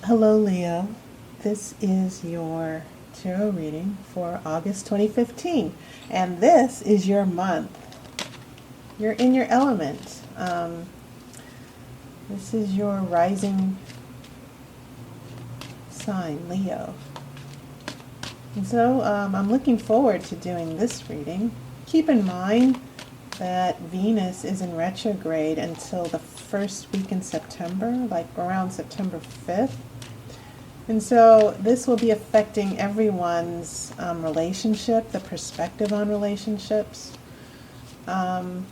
Hello, Leo. This is your tarot reading for August 2015, and this is your month. You're in your element. This is your rising sign, Leo. And so I'm looking forward to doing this reading. Keep in mind that Venus is in retrograde until the first week in September, like around September 5th. And so this will be affecting everyone's relationship, the perspective on relationships. So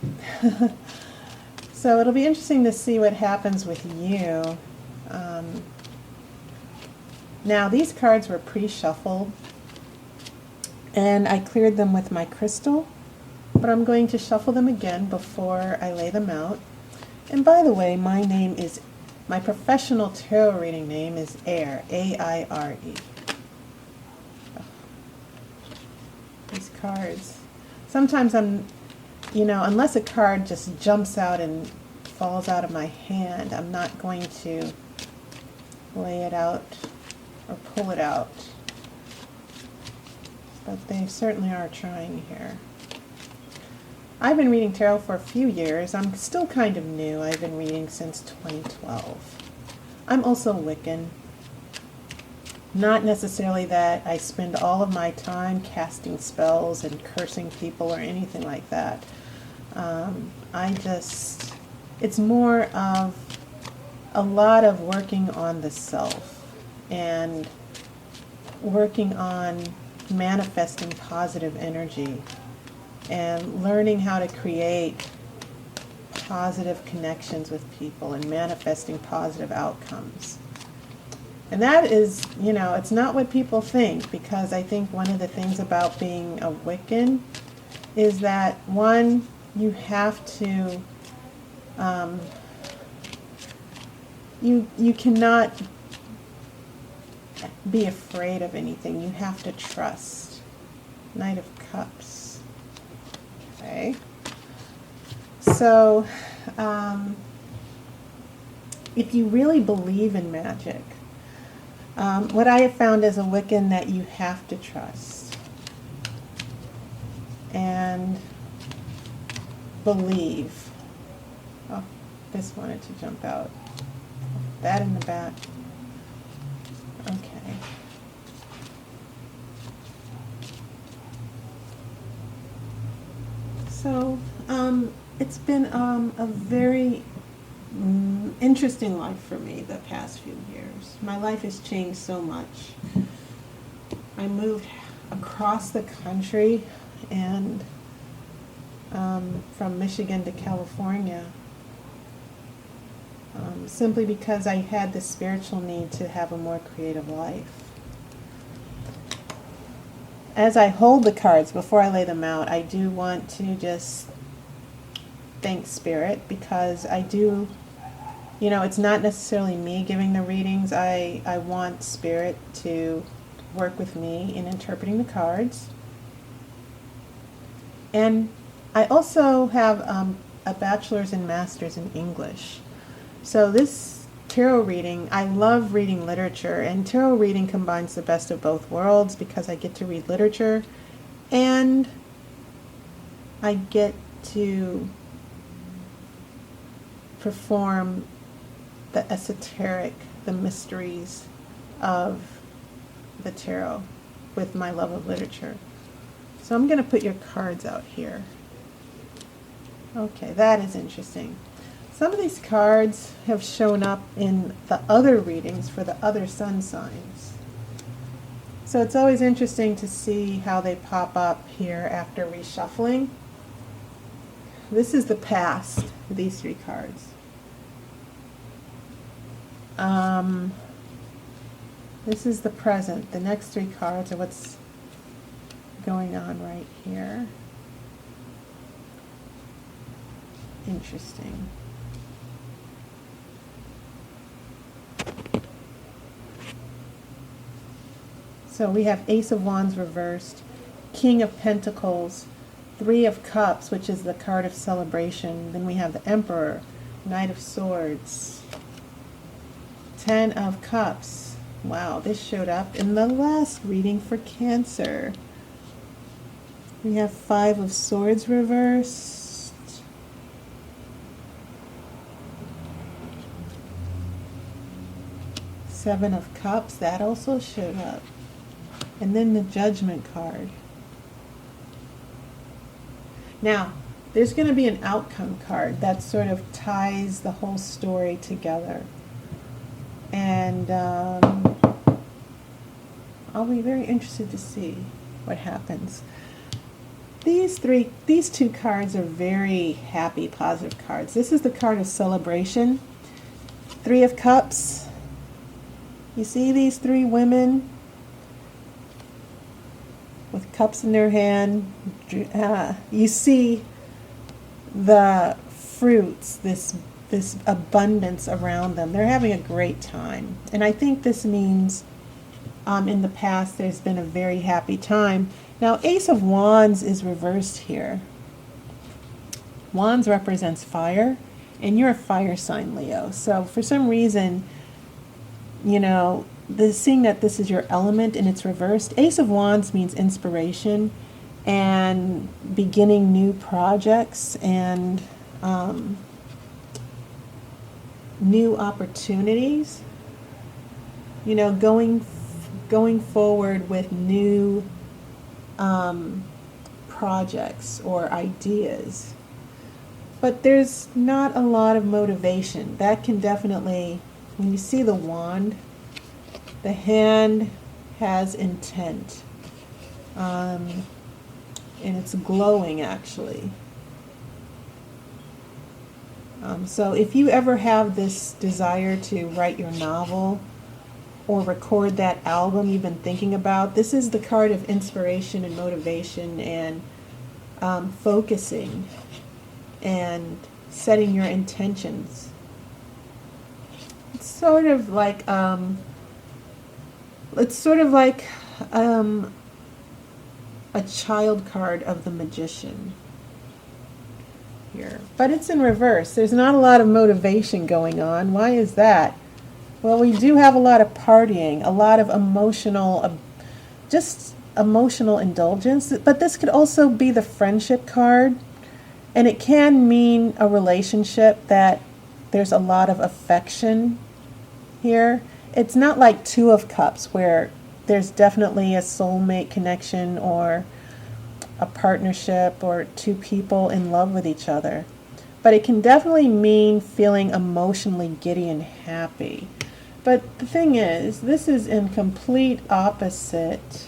it'll be interesting to see what happens with you. Now these cards were pre-shuffled and I cleared them with my crystal, but I'm going to shuffle them again before I lay them out. And by the way, my professional tarot reading name is Aire, A-I-R-E. These cards. Sometimes unless a card just jumps out and falls out of my hand, I'm not going to lay it out or pull it out. But they certainly are trying here. I've been reading tarot for a few years. I'm still kind of new. I've been reading since 2012. I'm also Wiccan. Not necessarily that I spend all of my time casting spells and cursing people or anything like that. It's more of a lot of working on the self and working on manifesting positive energy and learning how to create positive connections with people and manifesting positive outcomes. And that is, it's not what people think, because I think one of the things about being a Wiccan is that, one, you have to, you cannot be afraid of anything. You have to trust. Knight of Cups. Okay. So, if you really believe in magic, what I have found as a Wiccan, that you have to trust and believe. Oh, this wanted to jump out. That in the back. Okay. So, it's been a very interesting life for me the past few years. My life has changed so much. I moved across the country and from Michigan to California simply because I had the spiritual need to have a more creative life. As I hold the cards before I lay them out, I do want to just thank Spirit, because I do, it's not necessarily me giving the readings. I want Spirit to work with me in interpreting the cards. And I also have a bachelor's and master's in English. So this tarot reading, I love reading literature, and tarot reading combines the best of both worlds, because I get to read literature and I get to perform the esoteric, the mysteries of the tarot with my love of literature. So I'm going to put your cards out here. Okay, that is interesting. Some of these cards have shown up in the other readings for the other sun signs. So it's always interesting to see how they pop up here after reshuffling. This is the past, these three cards. This is the present. The next three cards are what's going on right here. Interesting. So we have Ace of Wands reversed, King of Pentacles, Three of Cups, which is the card of celebration. Then we have the Emperor, Knight of Swords, Ten of Cups. Wow, this showed up in the last reading for Cancer. We have Five of Swords reversed. Seven of Cups, that also showed up. And then the Judgment card. Now, there's going to be an outcome card that sort of ties the whole story together. And I'll be very interested to see what happens. These two cards are very happy, positive cards. This is the card of celebration. Three of Cups. You see these three women with cups in their hand. You see the fruits, this abundance around them. They're having a great time. And I think this means in the past there's been a very happy time. Now, Ace of Wands is reversed here. Wands represents fire, and you're a fire sign, Leo. So for some reason, you know, seeing that this is your element and it's reversed. Ace of Wands means inspiration and beginning new projects and new opportunities. You know, going forward with new projects or ideas. But there's not a lot of motivation. That can definitely, when you see the wand, the hand has intent. And it's glowing, actually. So if you ever have this desire to write your novel or record that album you've been thinking about, this is the card of inspiration and motivation and focusing and setting your intentions. It's sort of like a child card of the Magician here, but it's in reverse. There's not a lot of motivation going on. Why is that? Well, we do have a lot of partying, a lot of emotional, just emotional indulgence, but this could also be the friendship card, and it can mean a relationship that there's a lot of affection here. It's not like Two of Cups where there's definitely a soulmate connection or a partnership or two people in love with each other. But it can definitely mean feeling emotionally giddy and happy. But the thing is, this is in complete opposite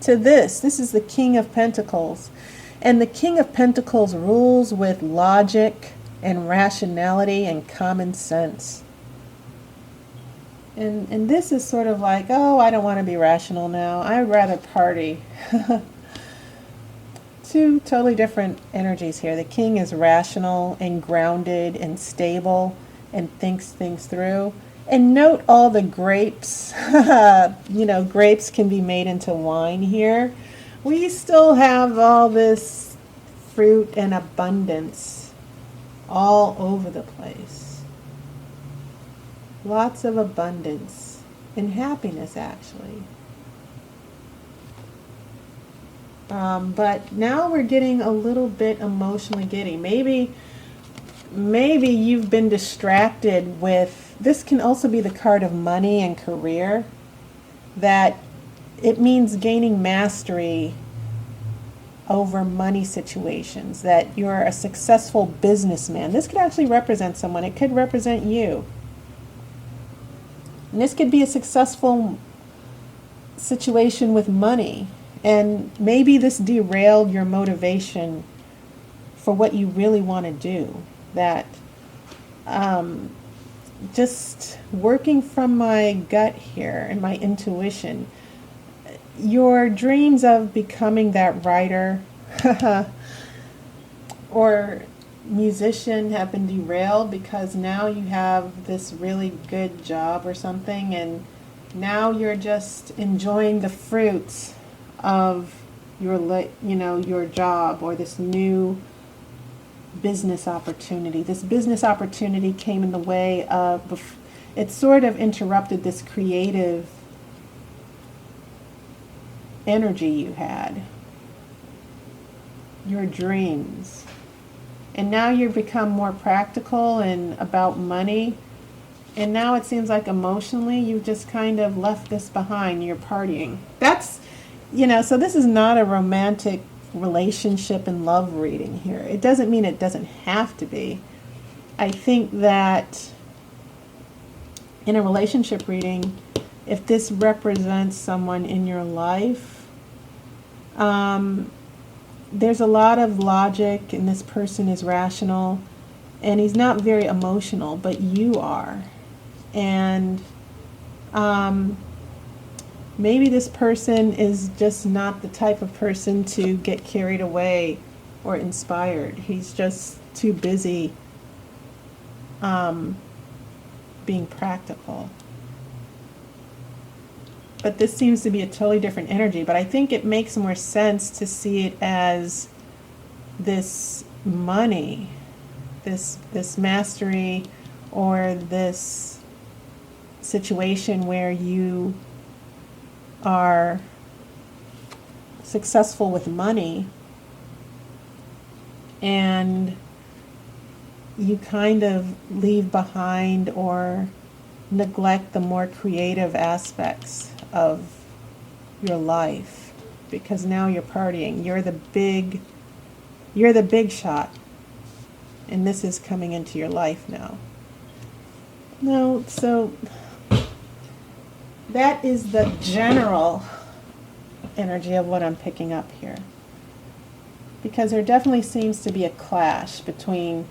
to this. This is the King of Pentacles. And the King of Pentacles rules with logic and rationality and common sense. And this is sort of like, oh, I don't want to be rational now. I would rather party. Two totally different energies here. The King is rational and grounded and stable and thinks things through. And note all the grapes. You know, grapes can be made into wine here. We still have all this fruit and abundance all over the place. Lots of abundance and happiness, actually. But now we're getting a little bit emotionally giddy. Maybe you've been distracted with, this can also be the card of money and career, that it means gaining mastery over money situations, that you're a successful businessman. This could actually represent someone. It could represent you. And this could be a successful situation with money. And maybe this derailed your motivation for what you really want to do. That just working from my gut here and my intuition, your dreams of becoming that writer or musician have been derailed because now you have this really good job or something, and now you're just enjoying the fruits of your job or this new business opportunity. This business opportunity came in the way of, it sort of interrupted this creative energy you had, your dreams. And now you've become more practical and about money. And now it seems like emotionally you've just kind of left this behind. You're partying. That's, so this is not a romantic relationship and love reading here. It doesn't mean it doesn't have to be. I think that in a relationship reading, if this represents someone in your life, there's a lot of logic, and this person is rational, and he's not very emotional, but you are. And maybe this person is just not the type of person to get carried away or inspired. He's just too busy being practical. But this seems to be a totally different energy. But I think it makes more sense to see it as this money, this mastery, or this situation where you are successful with money and you kind of leave behind or neglect the more creative aspects of your life, because now you're partying. You're the big shot, and this is coming into your life now. No, so that is the general energy of what I'm picking up here, because there definitely seems to be a clash between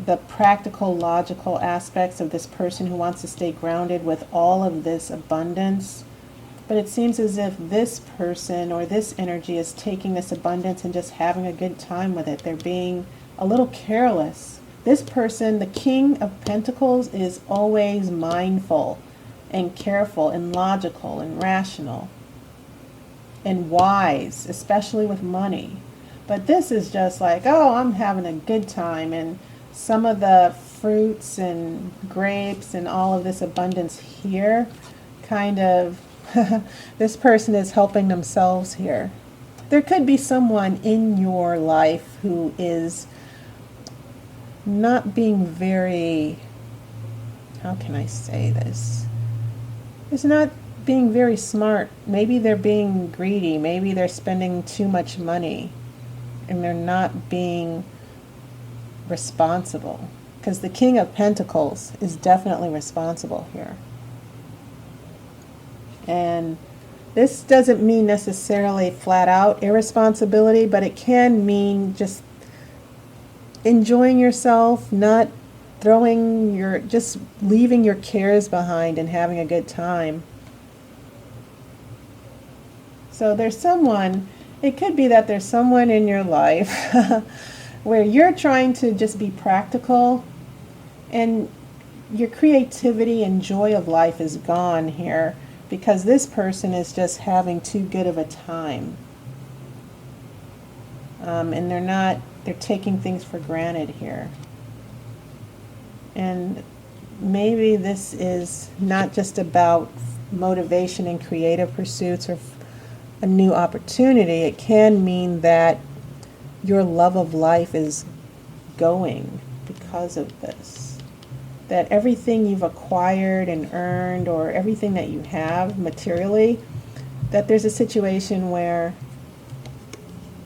the practical, logical aspects of this person who wants to stay grounded with all of this abundance. But it seems as if this person or this energy is taking this abundance and just having a good time with it. They're being a little careless. This person, the King of Pentacles, is always mindful and careful and logical and rational and wise, especially with money. But this is just like, oh, I'm having a good time, and some of the fruits and grapes and all of this abundance here, kind of, this person is helping themselves here. There could be someone in your life who is not being very, how can I say this? Is not being very smart. Maybe they're being greedy. Maybe they're spending too much money and they're not being responsible, because the King of Pentacles is definitely responsible here. And this doesn't mean necessarily flat out irresponsibility, but it can mean just enjoying yourself, not just leaving your cares behind and having a good time. So there's someone, it could be that there's someone in your life where you're trying to just be practical, and your creativity and joy of life is gone here because this person is just having too good of a time. And they're taking things for granted here. And maybe this is not just about motivation and creative pursuits or a new opportunity. It can mean that your love of life is going because of this. That everything you've acquired and earned, or everything that you have materially, that there's a situation where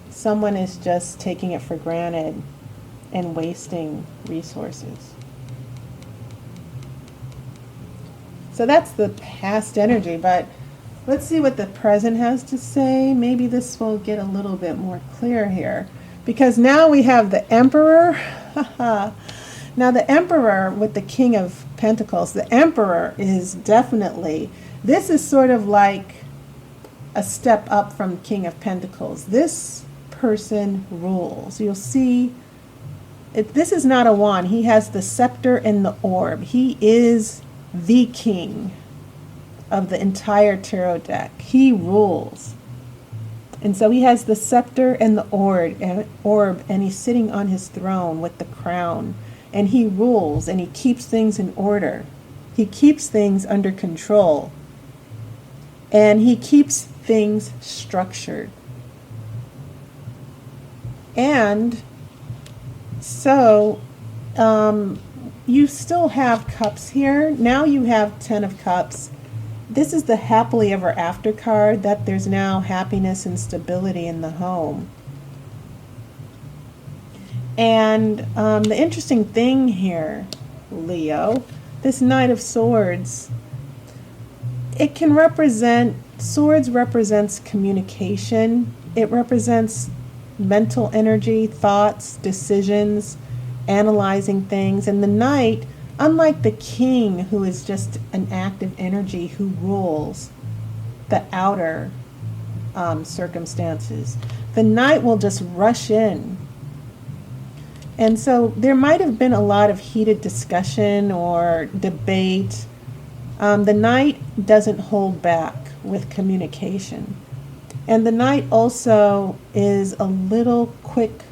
someone is just taking it for granted and wasting resources. So that's the past energy, but let's see what the present has to say. Maybe this will get a little bit more clear here. Because now we have the Emperor. Now the Emperor with the King of Pentacles, the Emperor is definitely, this is sort of like a step up from King of Pentacles. This person rules. You'll see, this is not a wand. He has the scepter and the orb. He is the king of the entire tarot deck. He rules. And so he has the scepter and the orb, and he's sitting on his throne with the crown, and he rules and he keeps things in order. He keeps things under control, and he keeps things structured. And so you still have cups here. Now you have 10 of cups. This is the happily ever after card, that there's now happiness and stability in the home. And the interesting thing here, Leo, this Knight of Swords, it can represent, swords represents communication. It represents mental energy, thoughts, decisions, analyzing things. And the Knight, unlike the King, who is just an active energy who rules the outer circumstances, the Knight will just rush in. And so there might have been a lot of heated discussion or debate. The Knight doesn't hold back with communication. And the Knight also is a little quick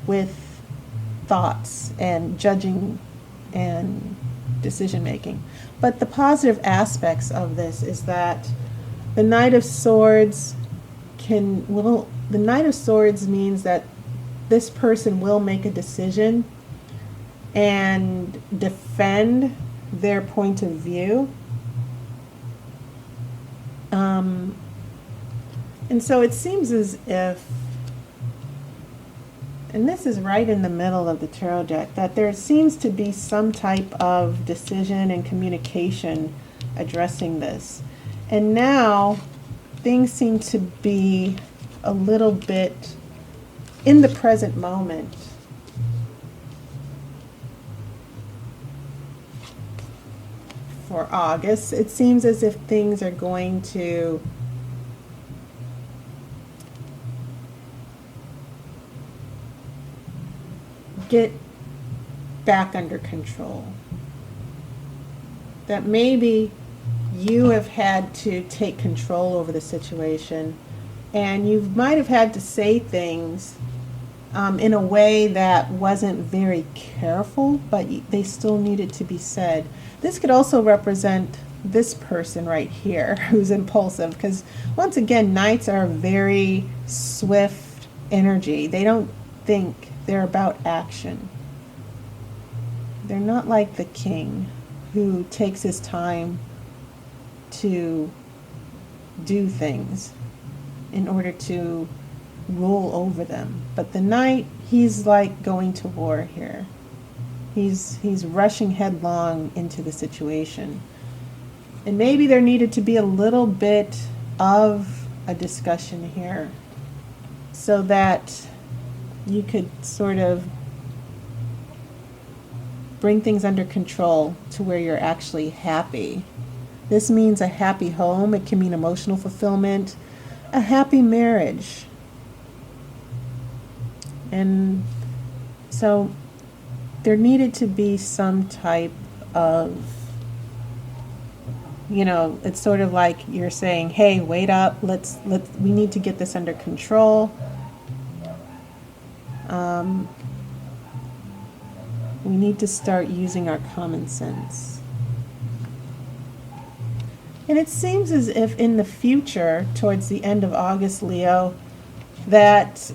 with thoughts and judging and decision making. But the positive aspects of this is that the Knight of Swords the Knight of Swords means that this person will make a decision and defend their point of view. And so it seems as if, and this is right in the middle of the tarot deck, that there seems to be some type of decision and communication addressing this. And now things seem to be a little bit in the present moment. For August, it seems as if things are going to get back under control. That maybe you have had to take control over the situation, and you might have had to say things in a way that wasn't very careful, but they still needed to be said. This could also represent this person right here who's impulsive, because once again, Knights are very swift energy. They don't think, they're about action. They're not like the King, who takes his time to do things in order to rule over them. But the Knight, he's like going to war here. He's rushing headlong into the situation. And maybe there needed to be a little bit of a discussion here so that you could sort of bring things under control to where you're actually happy. This means a happy home. It can mean emotional fulfillment, a happy marriage. And so there needed to be some type of, it's sort of like you're saying, hey, wait up, we need to get this under control. We need to start using our common sense. And it seems as if in the future, towards the end of August, Leo, that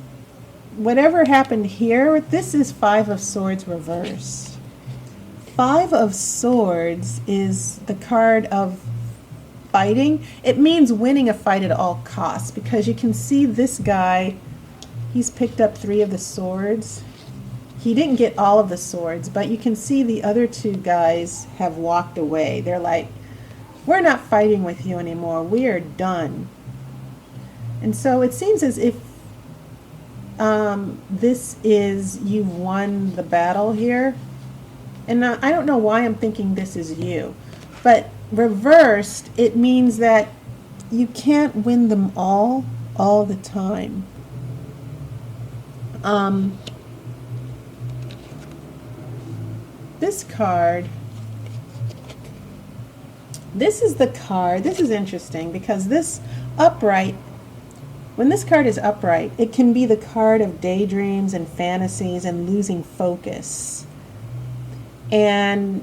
whatever happened here, this is Five of Swords reversed. Five of Swords is the card of fighting. It means winning a fight at all costs, because you can see this guy, he's picked up 3 of the swords. He didn't get all of the swords, but you can see the other 2 guys have walked away. They're like, we're not fighting with you anymore. We are done. And so it seems as if this is, you've won the battle here. And I don't know why I'm thinking this is you. But reversed, it means that you can't win them all the time. This card, this is the card, this is interesting, because this upright When this card is upright, it can be the card of daydreams and fantasies and losing focus. And,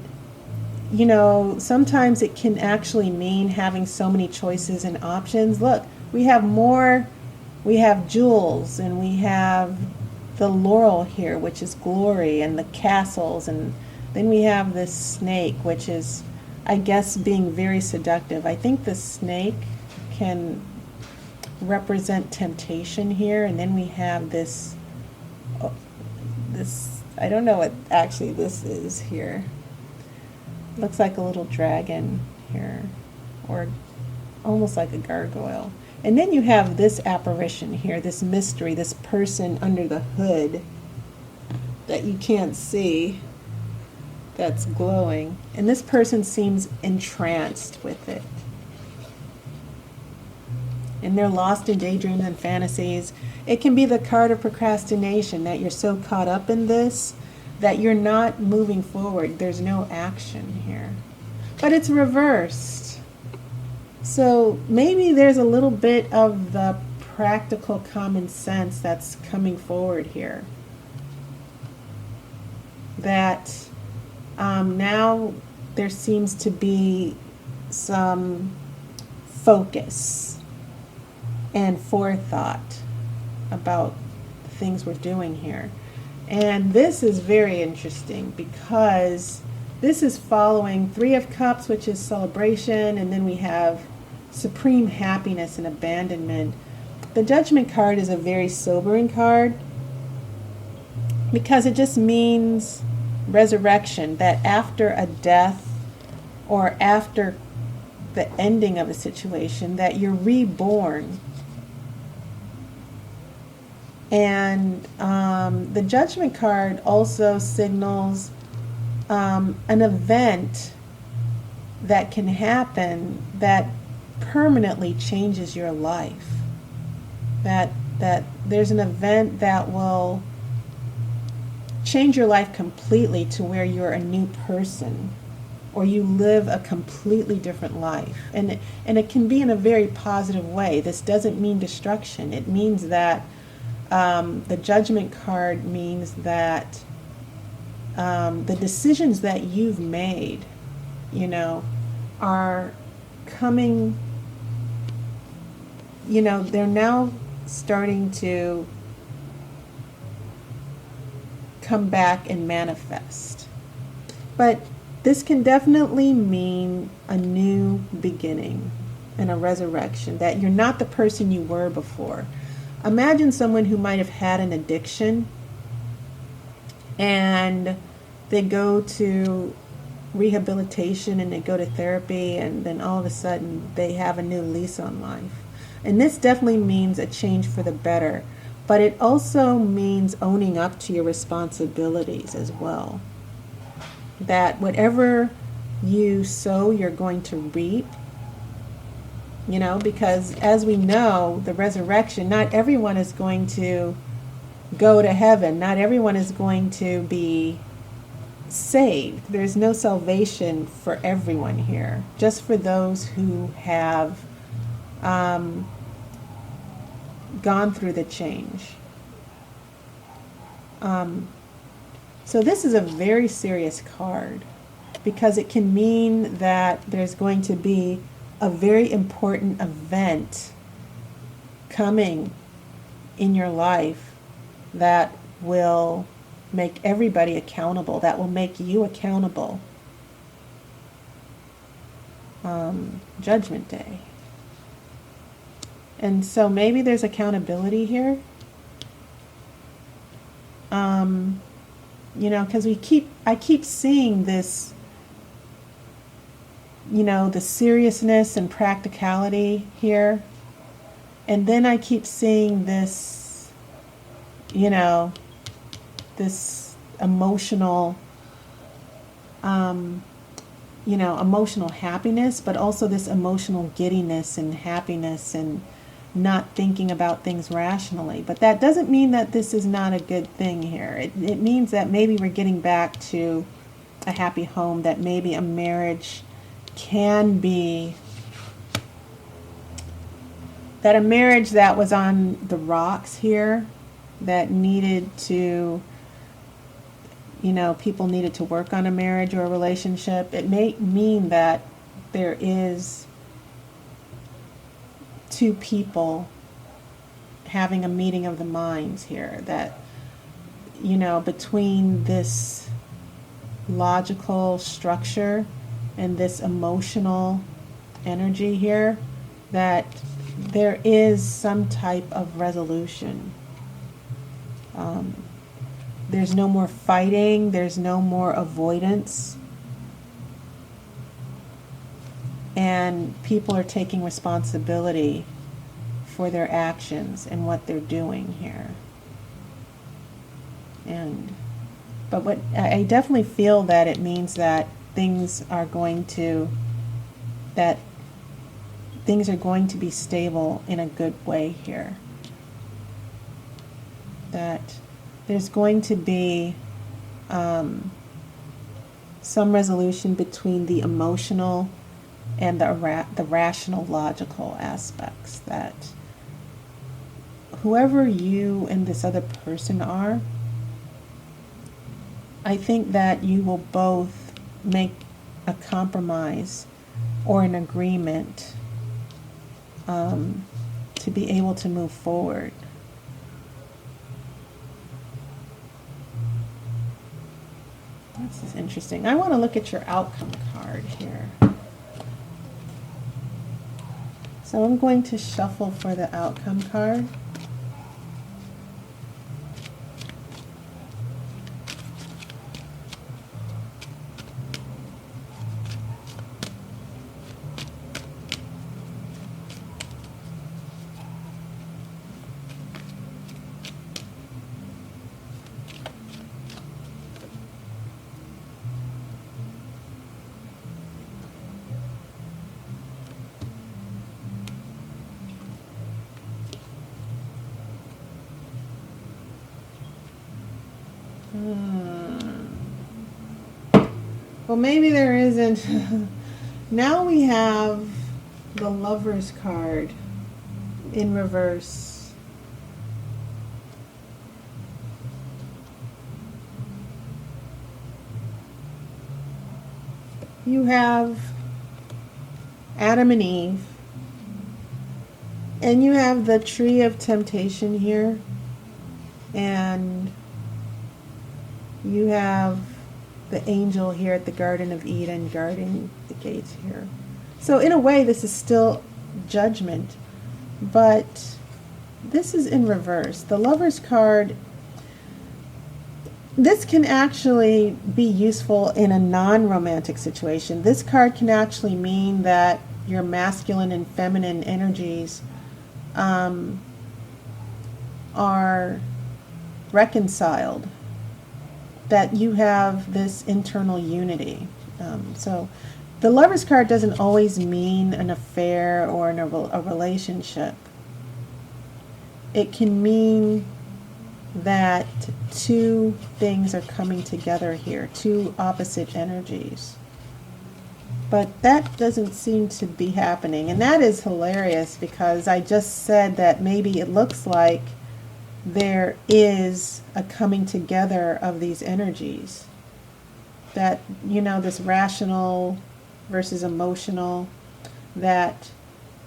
you know, sometimes it can actually mean having so many choices and options. Look, we have jewels, and we have the laurel here, which is glory, and the castles, and then we have this snake, which is, I guess, being very seductive. I think the snake can represent temptation here, and then we have this, I don't know what actually this is here. Looks like a little dragon here, or almost like a gargoyle. And then you have this apparition here, this mystery, this person under the hood that you can't see, that's glowing. And this person seems entranced with it. And they're lost in daydreams and fantasies. It can be the card of procrastination, that you're so caught up in this that you're not moving forward. There's no action here. But it's reversed. So maybe there's a little bit of the practical common sense that's coming forward here. That now there seems to be some focus and forethought about the things we're doing here. And this is very interesting because this is following Three of Cups, which is celebration, and then we have supreme happiness and abandonment. The Judgment card is a very sobering card because it just means resurrection, that after a death or after the ending of a situation, that you're reborn. And the Judgment card also signals an event that can happen that permanently changes your life. That there's an event that will change your life completely to where you're a new person, or you live a completely different life. And it can be in a very positive way. This doesn't mean destruction. It means that the Judgment card means that the decisions that you've made, you know, are coming, you know, they're now starting to come back and manifest. But this can definitely mean a new beginning and a resurrection, that you're not the person you were before. Imagine someone who might have had an addiction and they go to rehabilitation and they go to therapy, and then all of a sudden they have a new lease on life. And this definitely means a change for the better, but it also means owning up to your responsibilities as well. That whatever you sow, you're going to reap. You know, because as we know, the resurrection, not everyone is going to go to heaven. Not everyone is going to be saved. There's no salvation for everyone here, just for those who have gone through the change. So this is a very serious card because it can mean that there's going to be a very important event coming in your life that will make everybody accountable, that will make you accountable. Judgment Day. And so maybe there's accountability here. You know, because I keep seeing this, you know, the seriousness and practicality here. And then I keep seeing this, you know, this emotional, emotional happiness, but also this emotional giddiness and happiness and not thinking about things rationally. But that doesn't mean that this is not a good thing here. It means that maybe we're getting back to a happy home, that maybe a marriage can be that a marriage that was on the rocks here, that needed to, people needed to work on a marriage or a relationship, it may mean that there is two people having a meeting of the minds here, that, between this logical structure and this emotional energy here, that there is some type of resolution. There's no more fighting, there's no more avoidance, and people are taking responsibility for their actions and what they're doing here. But what I definitely feel that it means that things are going to be stable in a good way here. That there's going to be some resolution between the emotional and the rational, logical aspects. That whoever you and this other person are, I think that you will both make a compromise or an agreement to be able to move forward. This is interesting. I want to look at your outcome card here. So I'm going to shuffle for the outcome card. Well, maybe there isn't. Now we have the Lover's card in reverse. You have Adam and Eve, and you have the tree of temptation here, and you have the angel here at the Garden of Eden guarding the gates here. So in a way, this is still judgment, but this is in reverse. The Lover's card, this can actually be useful in a non-romantic situation. This card can actually mean that your masculine and feminine energies are reconciled, that you have this internal unity. So the Lover's card doesn't always mean an affair or a relationship. It can mean that two things are coming together here, two opposite energies. But that doesn't seem to be happening. And that is hilarious, because I just said that maybe it looks like there is a coming together of these energies. That, this rational versus emotional, that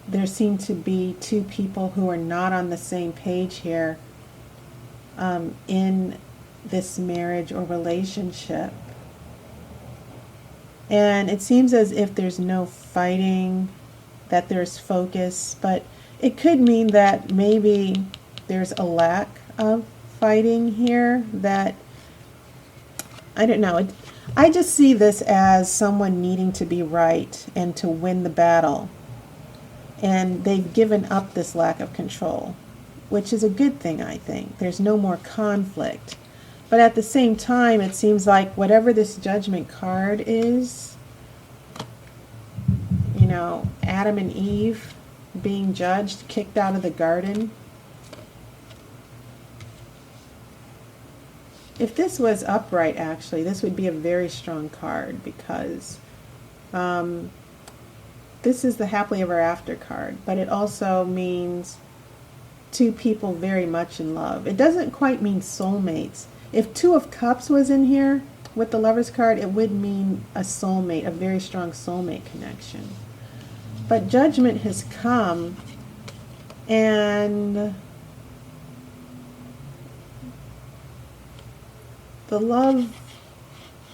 there seem to be two people who are not on the same page here in this marriage or relationship. And it seems as if there's no fighting, that there's focus, but it could mean that maybe there's a lack of fighting here, that, I don't know. I just see this as someone needing to be right and to win the battle. And they've given up this lack of control, which is a good thing, I think. There's no more conflict. But at the same time, it seems like whatever this judgment card is, Adam and Eve being judged, kicked out of the garden. If this was upright, actually, this would be a very strong card, because this is the happily ever after card, but it also means two people very much in love. It doesn't quite mean soulmates. If Two of Cups was in here with the Lovers card, it would mean a soulmate, a very strong soulmate connection. But Judgment has come, and the love,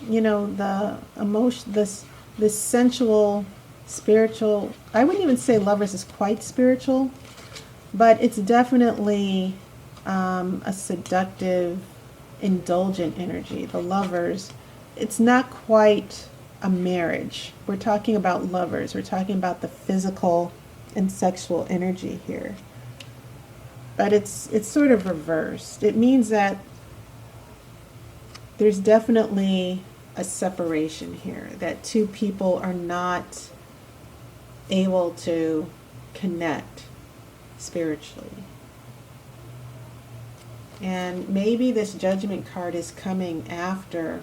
the emotion, this sensual, spiritual, I wouldn't even say Lovers is quite spiritual, but it's definitely a seductive, indulgent energy. The Lovers, it's not quite a marriage. We're talking about lovers. We're talking about the physical and sexual energy here. But it's sort of reversed. It means that there's definitely a separation here, that two people are not able to connect spiritually. And maybe this Judgment card is coming after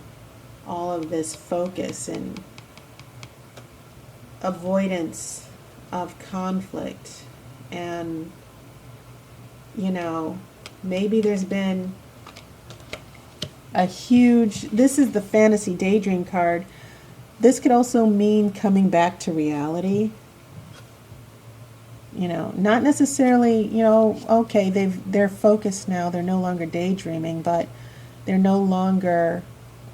all of this focus and avoidance of conflict. And, maybe there's been a huge, this is the Fantasy Daydream card. This could also mean coming back to reality. Not necessarily, okay, they're focused now, they're no longer daydreaming, but they're no longer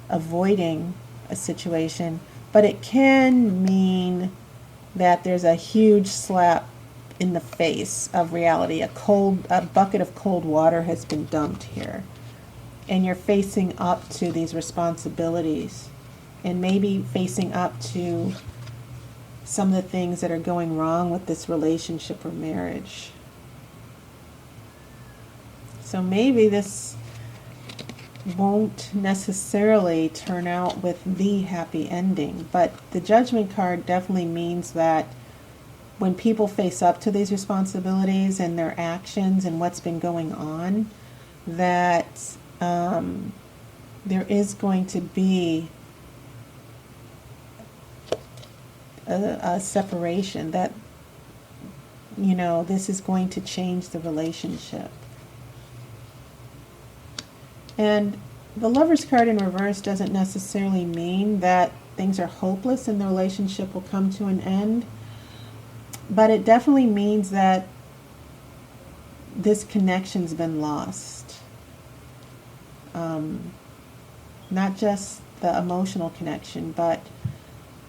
avoiding a situation. But it can mean that there's a huge slap in the face of reality. A bucket of cold water has been dumped here. And you're facing up to these responsibilities, and maybe facing up to some of the things that are going wrong with this relationship or marriage. So maybe this won't necessarily turn out with the happy ending, but the Judgment card definitely means that when people face up to these responsibilities and their actions and what's been going on, that there is going to be a separation, that this is going to change the relationship. And the Lovers card in reverse doesn't necessarily mean that things are hopeless and the relationship will come to an end, but it definitely means that this connection's been lost. Not just the emotional connection, but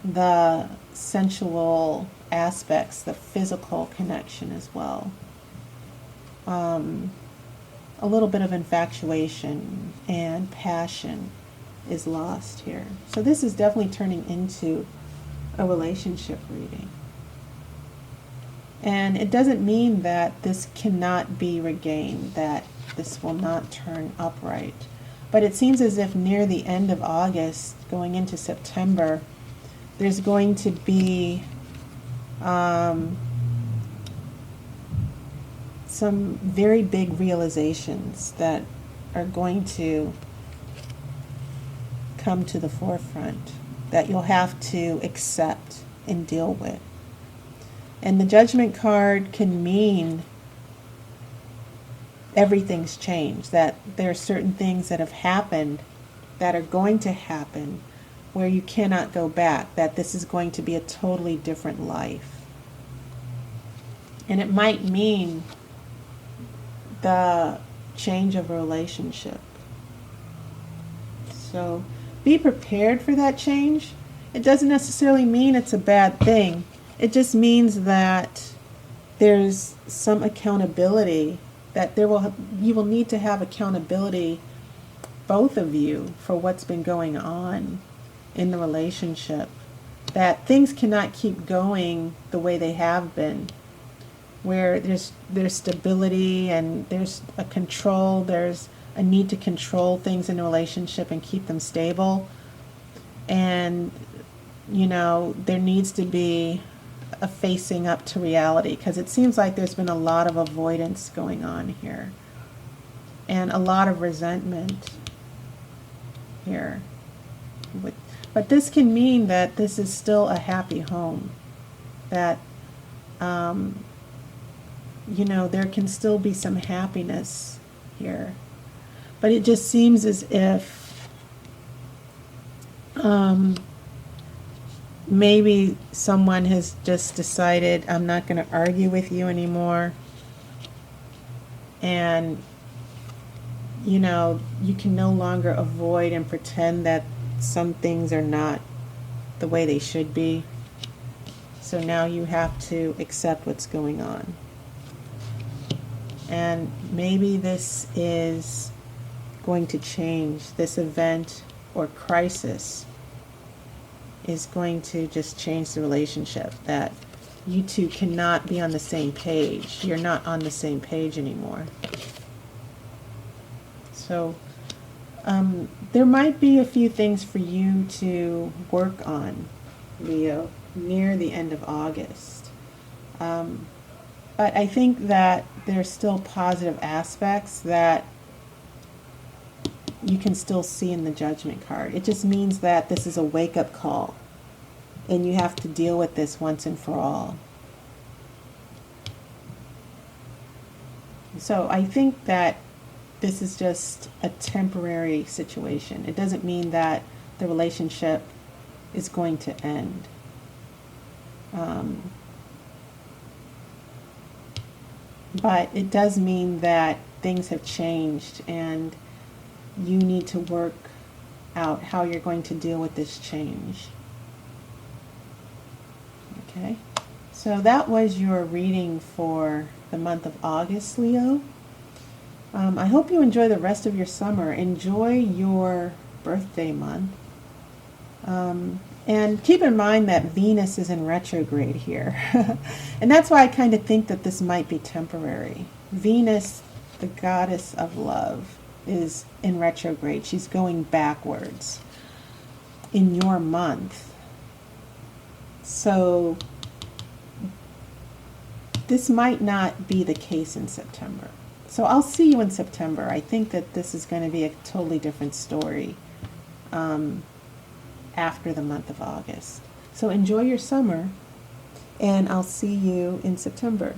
the sensual aspects, the physical connection as well. A little bit of infatuation and passion is lost here. So this is definitely turning into a relationship reading. And it doesn't mean that this cannot be regained, that this will not turn upright. But it seems as if near the end of August, going into September, there's going to be some very big realizations that are going to come to the forefront, that you'll have to accept and deal with. And the Judgment card can mean everything's changed, that there are certain things that have happened that are going to happen where you cannot go back, that this is going to be a totally different life. And it might mean the change of a relationship. So be prepared for that change. It doesn't necessarily mean it's a bad thing. It just means that there's some accountability, that you will need to have accountability, both of you, for what's been going on in the relationship. That things cannot keep going the way they have been, where there's stability and there's a control, there's a need to control things in a relationship and keep them stable. And, there needs to be a facing up to reality, because it seems like there's been a lot of avoidance going on here and a lot of resentment here. But this can mean that this is still a happy home. that, you know, there can still be some happiness here. But it just seems as if maybe someone has just decided, I'm not going to argue with you anymore. And, you know, you can no longer avoid and pretend that some things are not the way they should be. So now you have to accept what's going on. And maybe this is going to change. This event or crisis is going to just change the relationship, that you two cannot be on the same page. You're not on the same page anymore. So there might be a few things for you to work on, Leo, near the end of August. But I think that there's still positive aspects that you can still see in the Judgment card. It just means that this is a wake-up call, and you have to deal with this once and for all. So I think that this is just a temporary situation. It doesn't mean that the relationship is going to end. But it does mean that things have changed, and you need to work out how you're going to deal with this change. Okay, so that was your reading for the month of August, Leo. I hope you enjoy the rest of your summer. Enjoy your birthday month. And keep in mind that Venus is in retrograde here. And that's why I kind of think that this might be temporary. Venus, the goddess of love, is in retrograde. She's going backwards in your month. So this might not be the case in September. So I'll see you in September. I think that this is going to be a totally different story after the month of August. So enjoy your summer, and I'll see you in September.